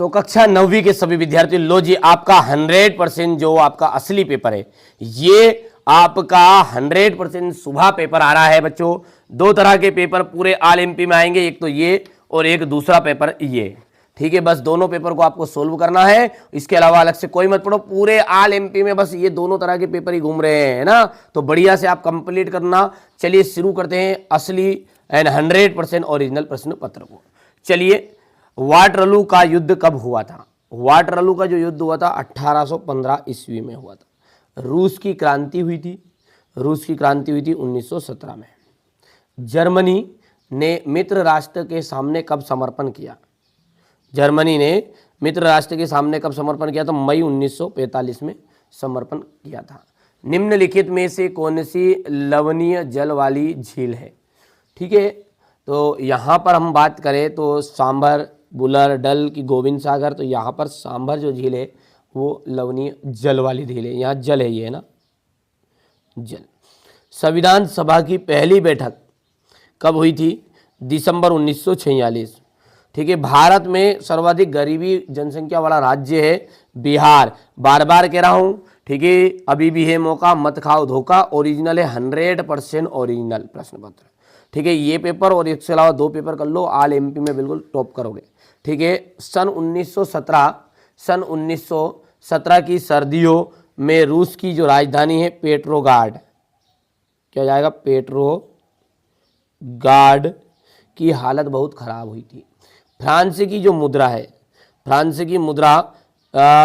तो कक्षा 9वीं के सभी विद्यार्थी, लो जी आपका 100% जो आपका असली पेपर है, ये आपका 100% सुबह पेपर आ रहा है बच्चों। दो तरह के पेपर पूरे ऑल एमपी में आएंगे, एक तो ये और एक दूसरा पेपर ये, ठीक है। बस दोनों पेपर को आपको सोल्व करना है, इसके अलावा अलग से कोई मत पढ़ो। पूरे ऑल एमपी में बस ये दोनों तरह के पेपर ही घूम रहे हैं ना, तो बढ़िया से आप कंप्लीट करना। चलिए शुरू करते हैं असली एंड 100% ओरिजिनल प्रश्न पत्र को। चलिए, वाटरलू का युद्ध कब हुआ था? वाटरलू का जो युद्ध हुआ था 1815 ईस्वी में हुआ था। रूस की क्रांति हुई थी, रूस की क्रांति हुई थी 1917 में। जर्मनी ने मित्र राष्ट्र के सामने कब समर्पण किया? जर्मनी ने मित्र राष्ट्र के सामने कब समर्पण किया था? मई 1945 में समर्पण किया था। निम्नलिखित में से कौन सी लवणीय जल वाली झील है? ठीक है, तो यहाँ पर हम बात करें तो सांभर, बुलर, डल की गोविंद सागर, तो यहाँ पर सांभर जो झील है वो लवणीय जल वाली झील है। यहाँ जल है, ये है ना जल। संविधान सभा की पहली बैठक कब हुई थी? दिसंबर 1946। ठीक है। भारत में सर्वाधिक गरीबी जनसंख्या वाला राज्य है बिहार। बार बार कह रहा हूँ, ठीक है, अभी भी है मौका, मत खाओ धोखा। ओरिजिनल है, 100% ओरिजिनल प्रश्न पत्र, ठीक है। ये पेपर और इसके अलावा दो पेपर कर लो, ऑल एमपी में बिल्कुल टॉप करोगे, ठीक है। सन 1917 की सर्दियों में रूस की जो राजधानी है पेट्रोगार्ड, क्या हो जाएगा? पेट्रोगार्ड की हालत बहुत खराब हुई थी। फ्रांस की जो मुद्रा है, फ्रांस की मुद्रा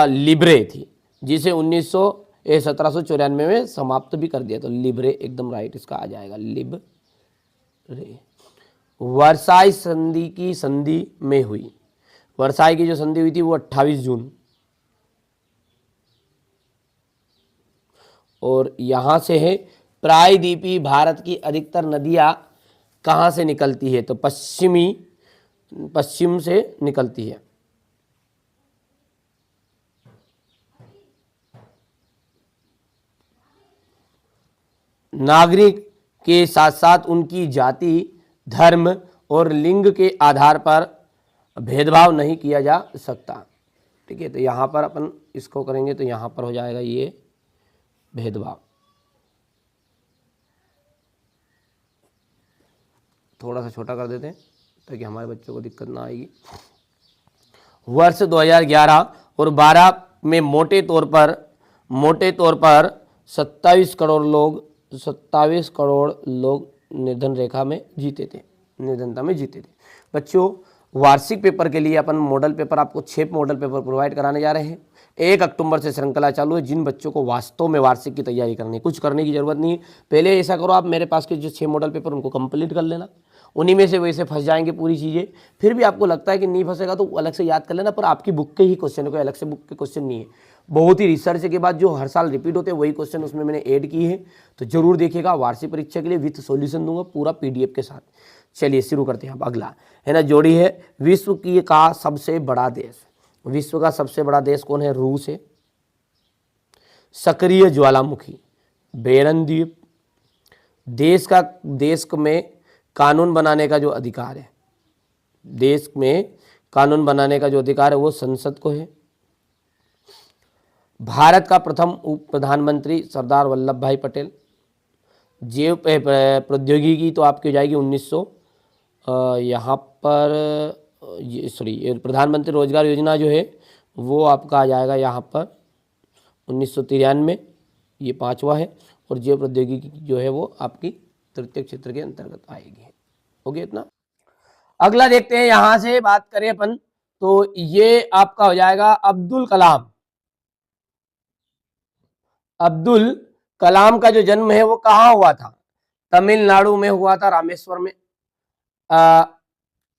लिब्रे थी, जिसे 1794 में समाप्त भी कर दिया। तो लिब्रे एकदम राइट इसका आ जाएगा, लिब्रे। वर्साई संधि की संधि में हुई, वर्साई की जो संधि हुई थी वो 28 जून। और यहाँ से है प्रायद्वीपीय भारत की अधिकतर नदियाँ कहाँ से निकलती है? तो पश्चिम से निकलती है। नागरिक के साथ साथ उनकी जाति, धर्म और लिंग के आधार पर भेदभाव नहीं किया जा सकता, ठीक है। तो यहाँ पर अपन इसको करेंगे तो यहाँ पर हो जाएगा ये भेदभाव। थोड़ा सा छोटा कर देते हैं ताकि हमारे बच्चों को दिक्कत ना आएगी। वर्ष 2011 और 12 में मोटे तौर पर 27 करोड़ लोग निर्धन रेखा में जीते थे, निर्धनता में जीते थे। बच्चों, वार्षिक पेपर के लिए अपन मॉडल पेपर, आपको 6 मॉडल पेपर प्रोवाइड कराने जा रहे हैं। 1 अक्टूबर से श्रृंखला चालू है। जिन बच्चों को वास्तव में वार्षिक की तैयारी करनी है, कुछ करने की जरूरत नहीं है। पहले ऐसा करो, आप मेरे पास के जो 6 मॉडल पेपर उनको कंप्लीट कर लेना, उन्हीं में से वैसे फंस जाएंगे पूरी चीज़ें। फिर भी आपको लगता है कि नहीं फंसेगा तो अलग से याद कर लेना, पर आपकी बुक के ही क्वेश्चन है, कोई अलग से बुक के क्वेश्चन नहीं है। बहुत ही रिसर्च के बाद जो हर साल रिपीट होते हैं वही क्वेश्चन उसमें मैंने ऐड किए हैं, तो जरूर देखिएगा। वार्षिक परीक्षा के लिए विथ सॉल्यूशन दूंगा पूरा PDF के साथ। चलिए शुरू करते हैं। अब अगला है ना, जोड़ी है विश्व की का सबसे बड़ा देश। विश्व का सबसे बड़ा देश कौन है? रूस है। सक्रिय ज्वालामुखी, बेरन द्वीप। देश में कानून बनाने का जो अधिकार है, देश में कानून बनाने का जो अधिकार है वो संसद को है। भारत का प्रथम उप प्रधानमंत्री सरदार वल्लभ भाई पटेल। जैव प्रौद्योगिकी तो आपकी हो जाएगी 1900, यहाँ पर प्रधानमंत्री रोजगार योजना जो है वो आपका आ जाएगा यहाँ पर 1993, ये 5वां है। और जैव प्रौद्योगिकी जो है वो आपकी तृतीय क्षेत्र के अंतर्गत आएगी। ओके, इतना। अगला देखते हैं, यहां से बात करें अपन तो ये आपका हो जाएगा अब्दुल कलाम। अब्दुल कलाम का जो जन्म है वो कहाँ हुआ था? तमिलनाडु में हुआ था, रामेश्वर में।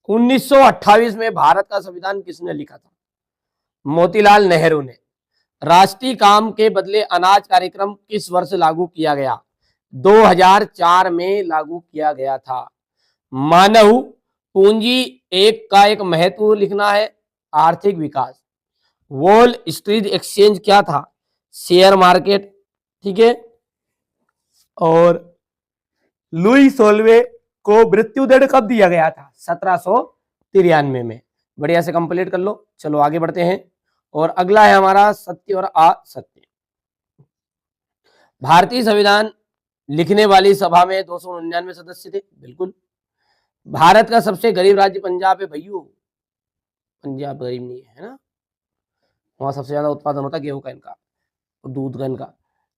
1928 में भारत का संविधान किसने लिखा था? मोतीलाल नेहरू ने। राष्ट्रीय काम के बदले अनाज कार्यक्रम किस वर्ष लागू किया गया? 2004 में लागू किया गया था। मानव पूंजी का एक महत्व लिखना है, आर्थिक विकास। वॉल स्ट्रीट एक्सचेंज क्या था? शेयर मार्केट, ठीक है। और लुई सोल्वे को मृत्यु दंड कब दिया गया था? 1793 में। बढ़िया से कंप्लीट कर लो। चलो आगे बढ़ते हैं। और अगला है हमारा सत्य और असत्य। भारतीय संविधान लिखने वाली सभा में 299 सदस्य थे, बिल्कुल। भारत का सबसे गरीब राज्य पंजाब है भैया, पंजाब गरीब नहीं है ना, वहां सबसे ज्यादा उत्पादन होता है गेहूं का, इनका और दूध का इनका।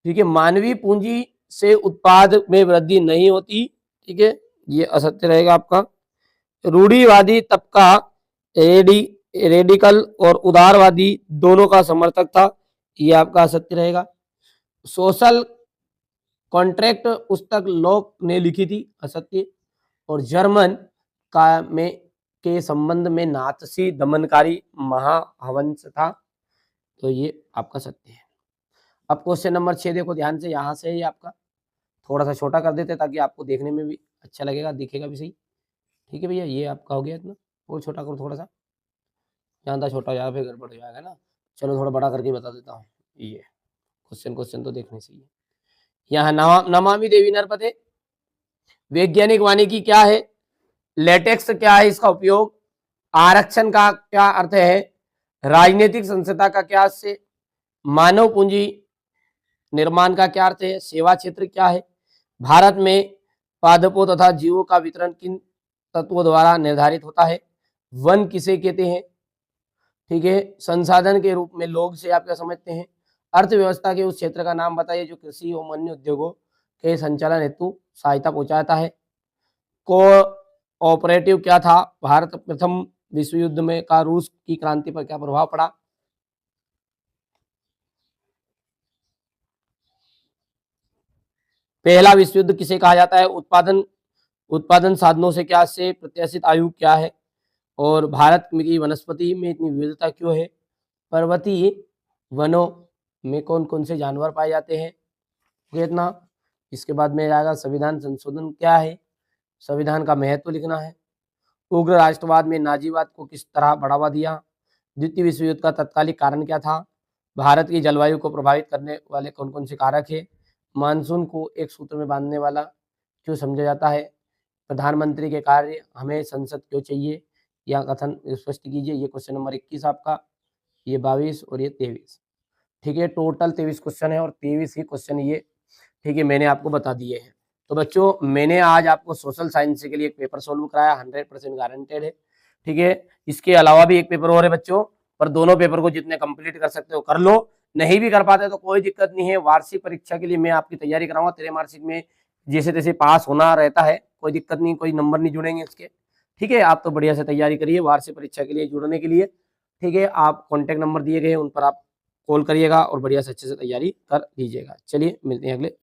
ठीक है, मानवीय पूंजी से उत्पाद में वृद्धि नहीं होती। ठीक है, ये असत्य रहेगा आपका। रूढ़िवादी तबका रेडिकल और उदारवादी दोनों का समर्थक था, ये आपका असत्य रहेगा। सोशल कॉन्ट्रैक्ट पुस्तक लॉक ने लिखी थी, असत्य। और जर्मन का में के संबंध में नात्सी दमनकारी महाहवंश था, तो ये आपका सत्य है। अब क्वेश्चन नंबर 6 देखो ध्यान से, यहाँ से ये आपका थोड़ा सा छोटा कर देते ताकि आपको देखने में भी अच्छा लगेगा, दिखेगा भी सही। ठीक है भैया, ये आपका हो गया इतना, और छोटा करो थोड़ा सा, ज़्यादा छोटा हो जाएगा फिर गड़बड़ हो जाएगा ना। चलो थोड़ा बड़ा करके बता देता हूँ। ये क्वेश्चन तो देखने से ही है। यहाँ नमामि देवी नर्मदे वैज्ञानिक वानिकी क्या है, लेटेक्स क्या है इसका उपयोग, आरक्षण का क्या अर्थ है, राजनीतिक संस्था का क्या अर्थ है, मानव पूंजी निर्माण का क्या अर्थ है, सेवा क्षेत्र क्या है, भारत में पादपों तथा जीवों का वितरण किन तत्वों द्वारा निर्धारित होता है, वन किसे कहते हैं। ठीक है, संसाधन के रूप में लोग से आप क्या समझते हैं, अर्थव्यवस्था के उस क्षेत्र का नाम बताइए जो कृषि और अन्य उद्योगों के संचालन हेतु सहायता पहुंचाता है। कोऑपरेटिव क्या था, भारत प्रथम विश्व युद्ध में का रूस की क्रांति पर क्या प्रभाव पड़ा। पहला विश्व युद्ध किसे कहा जाता है, उत्पादन साधनों से क्या से प्रत्याशित आयु क्या है, और भारत की वनस्पति में इतनी विविधता क्यों है, पर्वतीय वनों में कौन कौन से जानवर पाए जाते हैं, इतना। इसके बाद में आएगा संविधान संशोधन क्या है, संविधान का महत्व लिखना है। उग्र राष्ट्रवाद में नाजीवाद को किस तरह बढ़ावा दिया, द्वितीय विश्व युद्ध का तत्कालिक कारण क्या था, भारत की जलवायु को प्रभावित करने वाले कौन कौन से कारक है, मानसून को एक सूत्र में बांधने वाला क्यों समझा जाता है, प्रधानमंत्री के कार्य हमें संसद क्यों चाहिए, या कथन स्पष्ट कीजिए। ये क्वेश्चन नंबर 21 आपका, ये 22 और ये 23। ठीक है, टोटल 23 क्वेश्चन है और 23 ही क्वेश्चन ये, ठीक है, मैंने आपको बता दिए हैं। तो बच्चों मैंने आज आपको सोशल साइंस के लिए एक पेपर सोल्व कराया, 100% गारंटेड है। ठीक है, इसके अलावा भी एक पेपर और है बच्चों, पर दोनों पेपर को जितने कंप्लीट कर सकते हो कर लो, नहीं भी कर पाते तो कोई दिक्कत नहीं है। वार्षिक परीक्षा के लिए मैं आपकी तैयारी कराऊंगा, तेरे मार्कशीट में जैसे तैसे पास होना रहता है, कोई दिक्कत नहीं, कोई नंबर नहीं जुड़ेंगे इसके। ठीक है, आप तो बढ़िया से तैयारी करिए वार्षिक परीक्षा के लिए जुड़ने के लिए। ठीक है, आप कॉन्टैक्ट नंबर दिए गए हैं उन पर आप कॉल करिएगा और बढ़िया से अच्छे से तैयारी कर लीजिएगा। चलिए मिलते हैं अगले